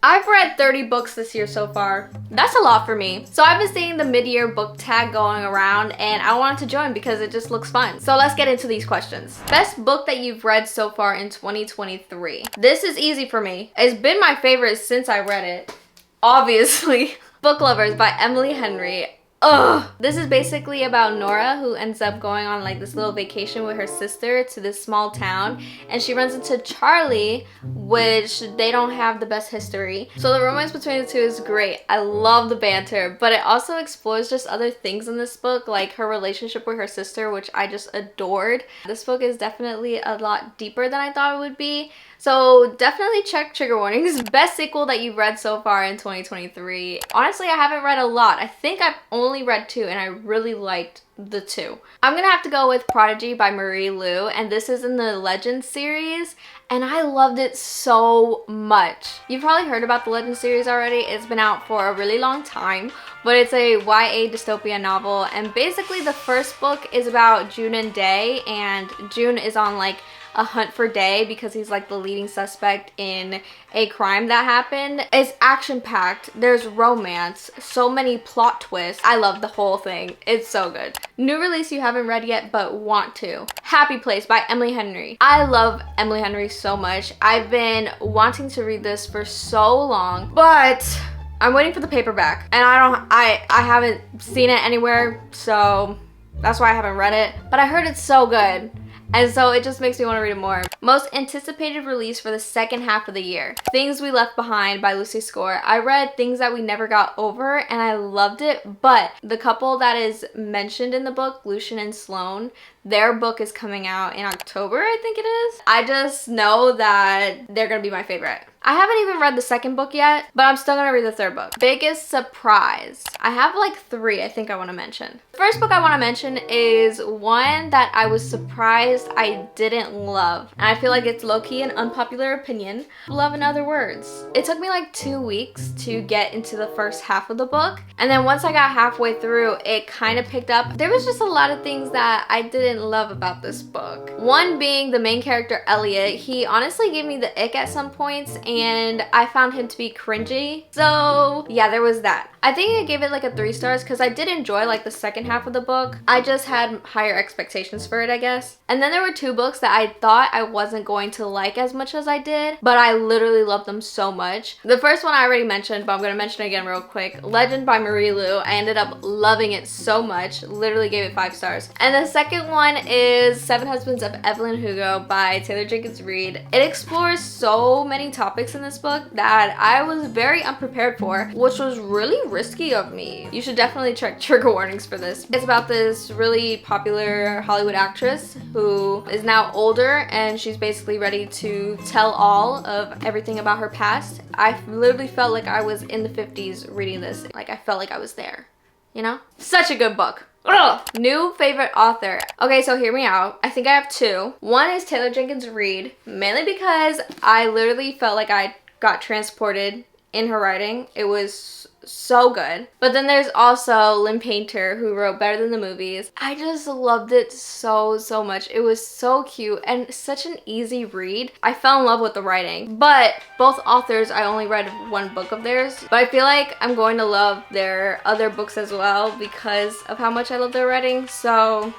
I've read 30 books this year so far. That's a lot for me. So I've been seeing the mid-year book tag going around and I wanted to join because it just looks fun. So let's get into these questions. Best book that you've read so far in 2023. This is easy for me. It's been my favorite since I read it. Obviously. Book Lovers by Emily Henry. Ugh! This is basically about Nora, who ends up going on like this little vacation with her sister to this small town, and she runs into Charlie, which they don't have the best history. So the romance between the two is great. I love the banter, but it also explores just other things in this book, like her relationship with her sister, which I just adored. This book is definitely a lot deeper than I thought it would be. So definitely check trigger warnings. Best sequel that you've read so far in 2023. Honestly, I haven't read a lot. I think I've only read 2 and I really liked the 2. I'm gonna have to go with Prodigy by Marie Lu, and this is in the Legends series and I loved it so much. You've probably heard about the Legends series already. It's been out for a really long time, but it's a YA dystopia novel, and basically the first book is about June and Day, and June is on like a hunt for Day because he's like the leading suspect in a crime that happened. It's action-packed, there's romance, so many plot twists. I love the whole thing. It's so good. New release you haven't read yet but want to. Happy Place by Emily Henry. I love Emily Henry so much. I've been wanting to read this for so long, but I'm waiting for the paperback and I haven't seen it anywhere, so that's why I haven't read it. But I heard it's so good, and so it just makes me want to read it more. Most anticipated release for the second half of the year. Things We Left Behind by Lucy Score. I read Things That We Never Got Over and I loved it, but the couple that is mentioned in the book, Lucian and Sloane, their book is coming out in October, I think it is. I just know that they're gonna be my favorite. I haven't even read the second book yet, but I'm still gonna read the third book. Biggest surprise. I have like 3 I think I want to mention. The first book I want to mention is one that I was surprised I didn't love, and I feel like it's low-key an unpopular opinion. Love in Other Words. It took me like 2 weeks to get into the first half of the book, and then once I got halfway through, it kind of picked up. There was just a lot of things that I didn't love about this book. One being the main character, Elliot. He honestly gave me the ick at some points, and I found him to be cringy. So yeah, there was that. I think I gave it like a 3 stars because I did enjoy like the second half of the book. I just had higher expectations for it, I guess. And then there were 2 books that I thought I wasn't going to like as much as I did, but I literally loved them so much. The first one I already mentioned, but I'm gonna mention it again real quick. Legend by Marie Lu. I ended up loving it so much. Literally gave it 5 stars. And the second one is 7 Husbands of Evelyn Hugo by Taylor Jenkins Reid. It explores so many topics in this book that I was very unprepared for, which was really risky of me. You should definitely check trigger warnings for this. It's about this really popular Hollywood actress who is now older, and she's basically ready to tell all of everything about her past. I literally felt like I was in the 50s reading this. Like I felt like I was there, you know? Such a good book. Ugh. New favorite author. Okay, so hear me out. I think I have 2. One is Taylor Jenkins Reid, mainly because I literally felt like I got transported in her writing. It was so good. But then there's also Lynn Painter, who wrote Better Than the Movies. I just loved it so much. It was so cute and such an easy read. I fell in love with the writing. But both authors, I only read 1 book of theirs, but I feel like I'm going to love their other books as well because of how much I love their writing. So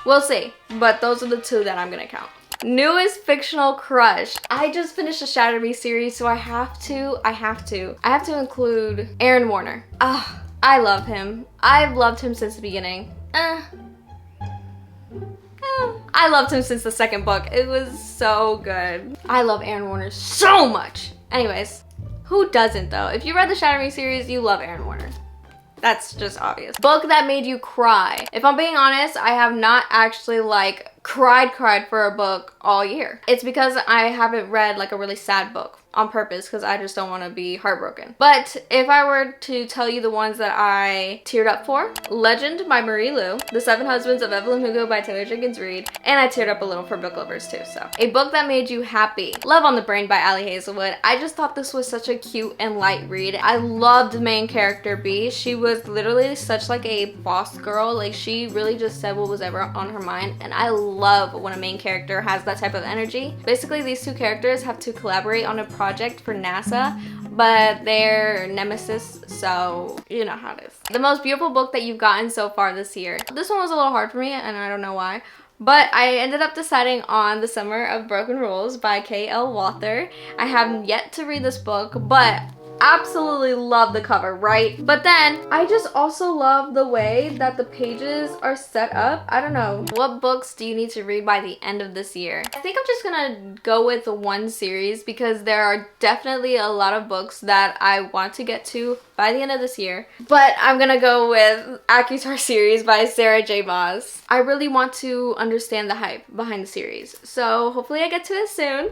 we'll see, but those are the 2 that I'm gonna count. Newest fictional crush. I just finished the Shatter Me series, so I have to include Aaron Warner. I love him. I've loved him since the beginning. I loved him since the second book. It was so good. I love Aaron Warner so much. Anyways, who doesn't though? If you read the Shatter Me series, you love Aaron Warner. That's just obvious. Book that made you cry. If I'm being honest, I have not actually like cried for a book all year. It's because I haven't read like a really sad book on purpose because I just don't want to be heartbroken. But if I were to tell you the ones that I teared up for, Legend by Marie Lu, The 7 Husbands of Evelyn Hugo by Taylor Jenkins Reid, and I teared up a little for Book Lovers too. So a book that made you happy, Love on the Brain by Ali Hazelwood. I just thought this was such a cute and light read. I loved the main character B. She was literally such like a boss girl. Like she really just said what was ever on her mind, and I love when a main character has that type of energy. Basically, these two characters have to collaborate on a project for NASA, but they're nemesis, so you know how it is. The most beautiful book that you've gotten so far this year. This one was a little hard for me, and I don't know why. But I ended up deciding on The Summer of Broken Rules by K.L. Walker. I have yet to read this book, but absolutely love the cover, right? But then I just also love the way that the pages are set up. I don't know. What books do you need to read by the end of this year? I think I'm just gonna go with one series because there are definitely a lot of books that I want to get to by the end of this year. But I'm gonna go with ACOTAR series by Sarah J. Maas. I really want to understand the hype behind the series, so hopefully I get to it soon.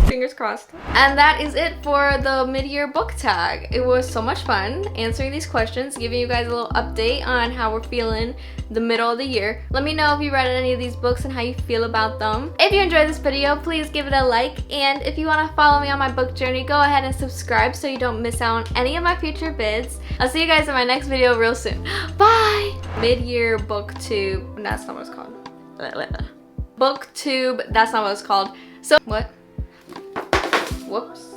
Fingers crossed. And that is it for the mid-year book tag. It was so much fun answering these questions, giving you guys a little update on how we're feeling the middle of the year. Let me know if you read any of these books and how you feel about them. If you enjoyed this video, please give it a like, and if you want to follow me on my book journey, go ahead and subscribe so you don't miss out on any of my future vids. I'll see you guys in my next video real soon. Bye! Mid-year booktube, that's not what it's called. Booktube, that's not what it's called. So, what? Whoops.